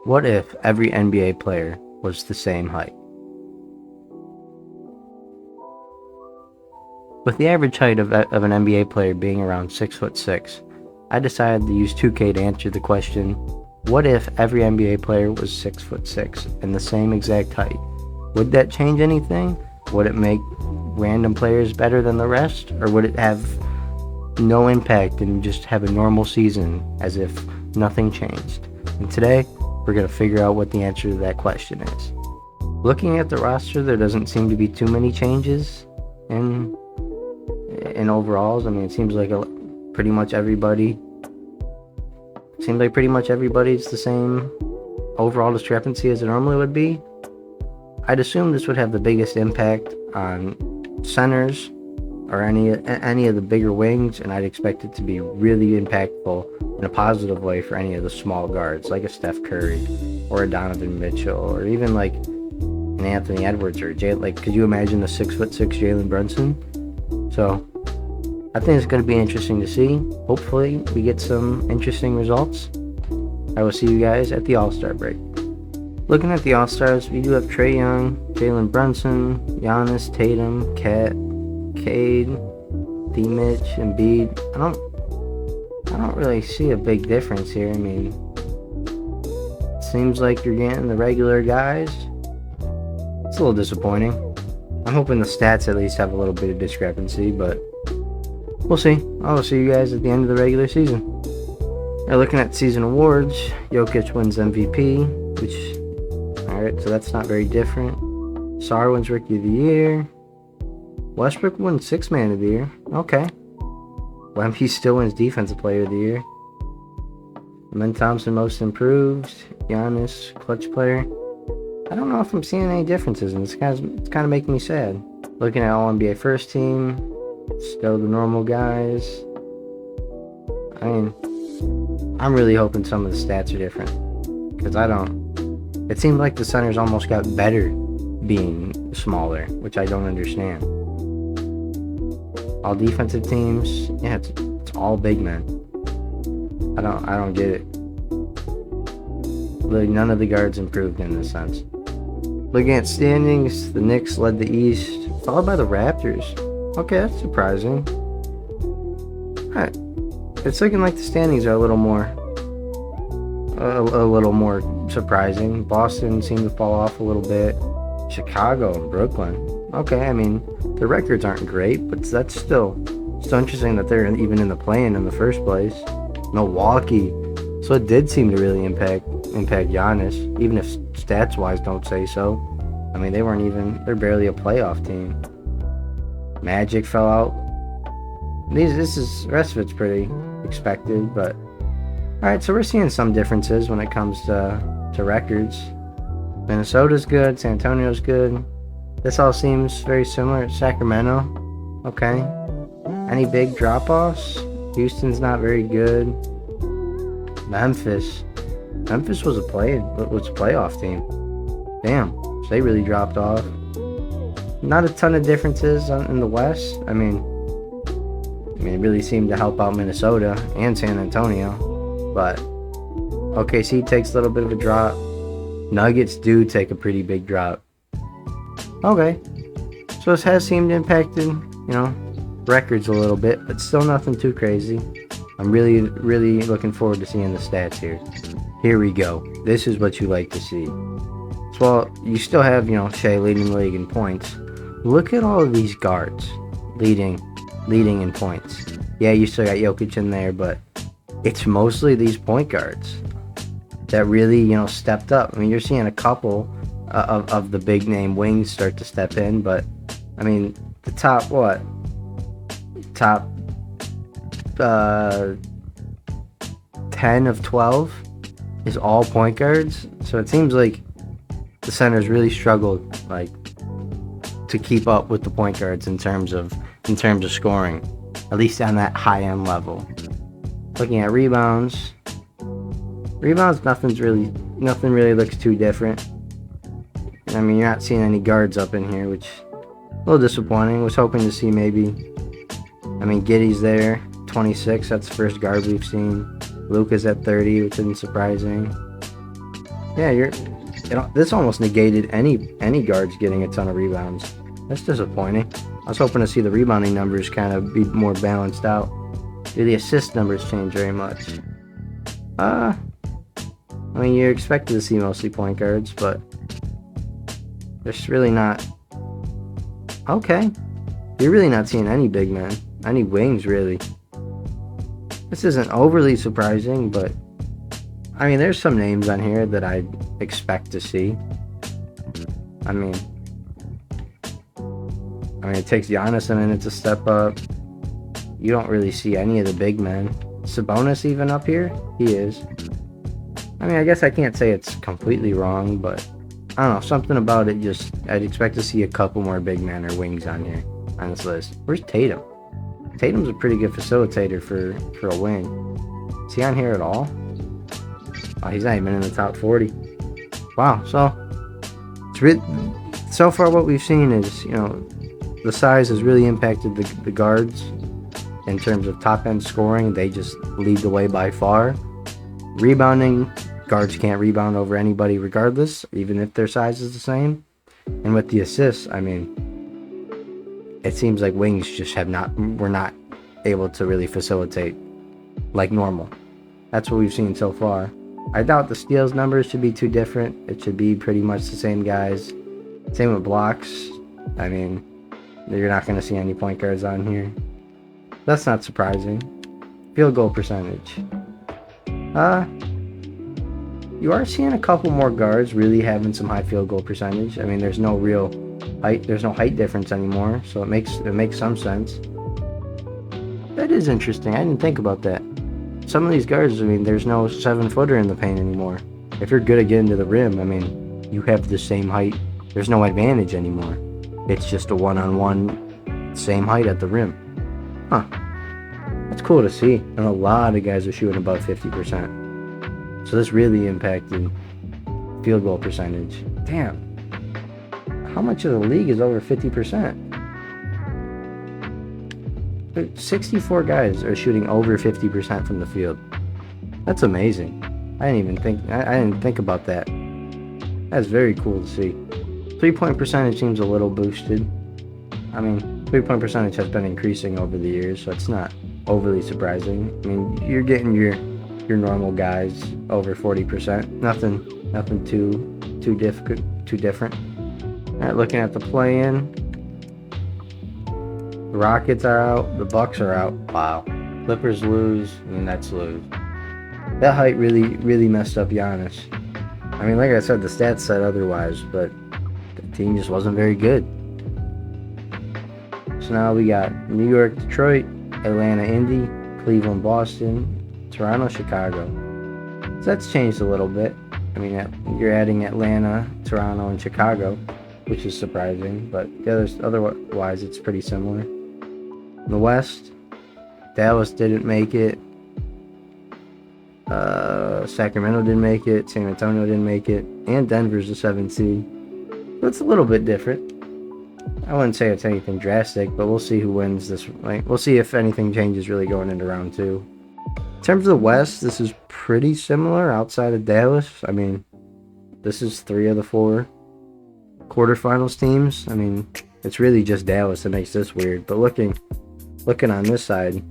What if every NBA player was the same height? With the average height of an NBA player being around 6'6", I decided to use 2K to answer the question, what if every NBA player was 6'6" and the same exact height? Would that change anything? Would it make random players better than the rest? Or would it have no impact and just have a normal season as if nothing changed? And today, we're going to figure out what the answer to that question is. Looking at the roster, there doesn't seem to be too many changes in overalls. I mean, it seems like pretty much everybody's the same overall discrepancy as it normally would be. I'd assume this would have the biggest impact on centers or any of the bigger wings, and I'd expect it to be really impactful in a positive way for any of the small guards, like a Steph Curry or a Donovan Mitchell, or even like an Anthony Edwards or could you imagine a 6'6" Jalen Brunson? So I think it's going to be interesting to see. Hopefully we get some interesting results. I will see you guys at the All-Star break. Looking at the All-Stars, we do have Trae Young, Jalen Brunson, Giannis, Tatum, Cat, Cade, D-Mitch, Embiid. I don't really see a big difference here. I mean, it seems like you're getting the regular guys. It's a little disappointing. I'm hoping the stats at least have a little bit of discrepancy, but we'll see. I will see you guys at the end of the regular season. Now, looking at season awards, Jokic wins MVP, alright, so that's not very different. Sarr wins Rookie of the Year. Westbrook wins Sixth Man of the Year. Okay. Wemby still wins Defensive Player of the Year. Amen Thompson Most Improved. Giannis Clutch Player. I don't know if I'm seeing any differences, and it's kind of making me sad. Looking at All NBA First Team, still the normal guys. I mean, I'm really hoping some of the stats are different, because it seemed like the centers almost got better being smaller, which I don't understand. All defensive teams, yeah, it's all big men. I don't get it. Really, none of the guards improved in this sense. Looking at standings, the Knicks led the East, followed by the Raptors. Okay, that's surprising. Alright, it's looking like the standings are a little more surprising. Boston seemed to fall off a little bit. Chicago and Brooklyn. Okay, I mean, the records aren't great, but that's still interesting that they're even in the play-in in the first place. Milwaukee. So it did seem to really impact Giannis, even if stats-wise don't say so. I mean, they're barely a playoff team. Magic fell out. The rest of it's pretty expected, but alright, so we're seeing some differences when it comes to records. Minnesota's good, San Antonio's good. This all seems very similar. Sacramento, okay. Any big drop-offs? Houston's not very good. Memphis was a playoff team. Damn, so they really dropped off. Not a ton of differences in the West. I mean, it really seemed to help out Minnesota and San Antonio, but OKC takes a little bit of a drop. Nuggets do take a pretty big drop. Okay, so this has seemed impacted, records a little bit, but still nothing too crazy. I'm really, really looking forward to seeing the stats here. Here we go. This is what you like to see. So, well, you still have, Shea leading the league in points. Look at all of these guards leading in points. Yeah, you still got Jokic in there, but it's mostly these point guards that really, stepped up. I mean, you're seeing a couple of the big name wings start to step in, but I mean, the top 10 of 12 is all point guards. So it seems like the centers really struggled to keep up with the point guards in terms of scoring, at least on that high end level. Looking at rebounds, nothing really looks too different. I mean, you're not seeing any guards up in here, which is a little disappointing. Was hoping to see Giddey's there, 26. That's the first guard we've seen. Luka's at 30, which isn't surprising. Yeah, this almost negated any guards getting a ton of rebounds. That's disappointing. I was hoping to see the rebounding numbers kind of be more balanced out. Do the assist numbers change very much? I mean, you're expected to see mostly point guards, but there's really not. Okay, you're really not seeing any big men, any wings really. This isn't overly surprising, but I mean, there's some names on here that I'd expect to see. I mean, it takes Giannis a minute to step up. You don't really see any of the big men. Sabonis even up here? He is. I mean, I guess I can't say it's completely wrong, but I don't know. Something about it just... I'd expect to see a couple more big men or wings on here, on this list. Where's Tatum? Tatum's a pretty good facilitator for a wing. Is he on here at all? Oh, he's not even in the top 40. Wow, so... So far what we've seen is, the size has really impacted the guards in terms of top-end scoring. They just lead the way by far. Rebounding, guards can't rebound over anybody regardless, even if their size is the same. And with the assists, I mean, it seems like wings just were not able to really facilitate like normal. That's what we've seen so far. I doubt the steals numbers should be too different. It should be pretty much the same guys. Same with blocks. I mean, you're not going to see any point guards on here. That's not surprising. Field goal percentage. You are seeing a couple more guards really having some high field goal percentage. I mean, there's no real height. There's no height difference anymore, so it makes some sense. That is interesting. I didn't think about that. Some of these guards, I mean, there's no 7-footer in the paint anymore. If you're good at getting to the rim, I mean, you have the same height. There's no advantage anymore. It's just a one-on-one, same height at the rim. Huh. That's cool to see. And a lot of guys are shooting above 50%. So this really impacted field goal percentage. Damn. How much of the league is over 50%? 64 guys are shooting over 50% from the field. That's amazing. I didn't think about that. That's very cool to see. 3-point percentage seems a little boosted. I mean, 3-point percentage has been increasing over the years, so it's not overly surprising. I mean, you're getting your normal guys over 40%. Nothing too different. All right, looking at the play-in. The Rockets are out. The Bucks are out. Wow. Clippers lose, and the Nets lose. That height really messed up Giannis. I mean, like I said, the stats said otherwise, but the team just wasn't very good. So now we got New York, Detroit, Atlanta, Indy, Cleveland, Boston, Toronto, Chicago. So that's changed a little bit. I mean, you're adding Atlanta, Toronto, and Chicago, which is surprising, but otherwise it's pretty similar. In the West, Dallas didn't make it. Sacramento didn't make it. San Antonio didn't make it. And Denver's the 7th seed. So it's a little bit different. I wouldn't say it's anything drastic, but we'll see who wins this. We'll see if anything changes really going into round 2. In terms of the West, this is pretty similar outside of Dallas. I mean, this is 3 of the 4 quarterfinals teams. I mean, it's really just Dallas that makes this weird. But looking on this side,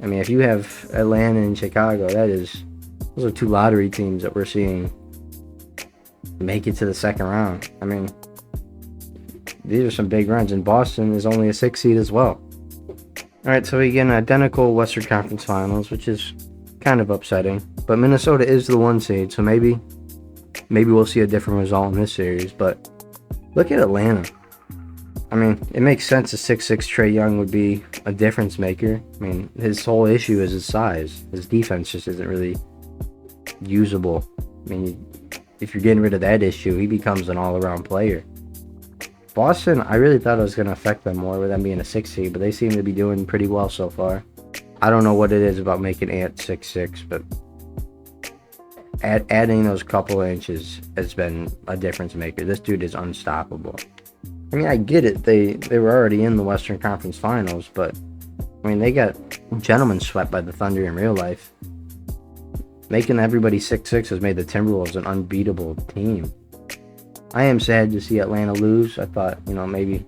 I mean, if you have Atlanta and Chicago, those are 2 lottery teams that we're seeing make it to the second round. I mean, these are some big runs, and Boston is only a 6 seed as well. All right, so we get an identical Western Conference Finals, which is kind of upsetting. But Minnesota is the 1 seed, so maybe we'll see a different result in this series. But look at Atlanta. I mean, it makes sense a 6'6" Trae Young would be a difference maker. I mean, his whole issue is his size. His defense just isn't really usable. I mean, if you're getting rid of that issue, he becomes an all-around player. Boston, I really thought it was going to affect them more with them being a 6 seed, but they seem to be doing pretty well so far. I don't know what it is about making Ant 6'6", but adding those couple of inches has been a difference maker. This dude is unstoppable. I mean, I get it. They were already in the Western Conference Finals, but I mean, they got gentlemen swept by the Thunder in real life. Making everybody 6'6" has made the Timberwolves an unbeatable team. I am sad to see Atlanta lose. I thought, maybe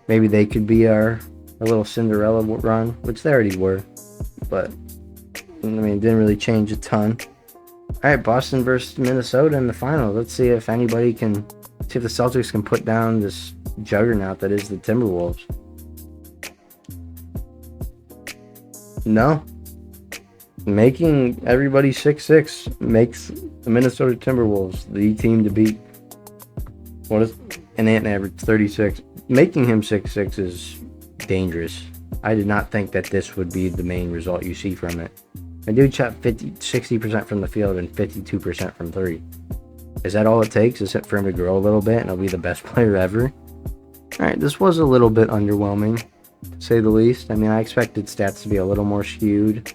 they could be our little Cinderella run, which they already were. But, it didn't really change a ton. All right, Boston versus Minnesota in the final. Let's see if the Celtics can put down this juggernaut that is the Timberwolves. No. Making everybody 6'6" makes the Minnesota Timberwolves the team to beat. What is an Ant average 36? Making him 6'6" is dangerous. I did not think that this would be the main result you see from it. The dude shot 60% from the field and 52% from 3. Is that all it takes? Is it for him to grow a little bit and he'll be the best player ever? Alright, this was a little bit underwhelming, to say the least. I expected stats to be a little more skewed,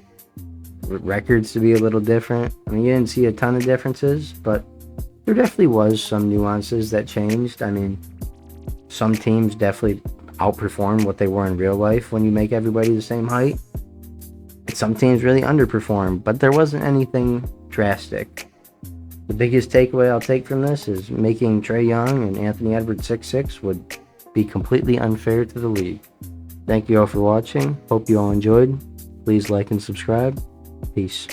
records to be a little different. You didn't see a ton of differences, but there definitely was some nuances that changed. Some teams definitely outperformed what they were in real life when you make everybody the same height. Some teams really underperformed, but there wasn't anything drastic. The biggest takeaway I'll take from this is making Trae Young and Anthony Edwards 6'6" would be completely unfair to the league. Thank you all for watching. Hope you all enjoyed. Please like and subscribe. Peace.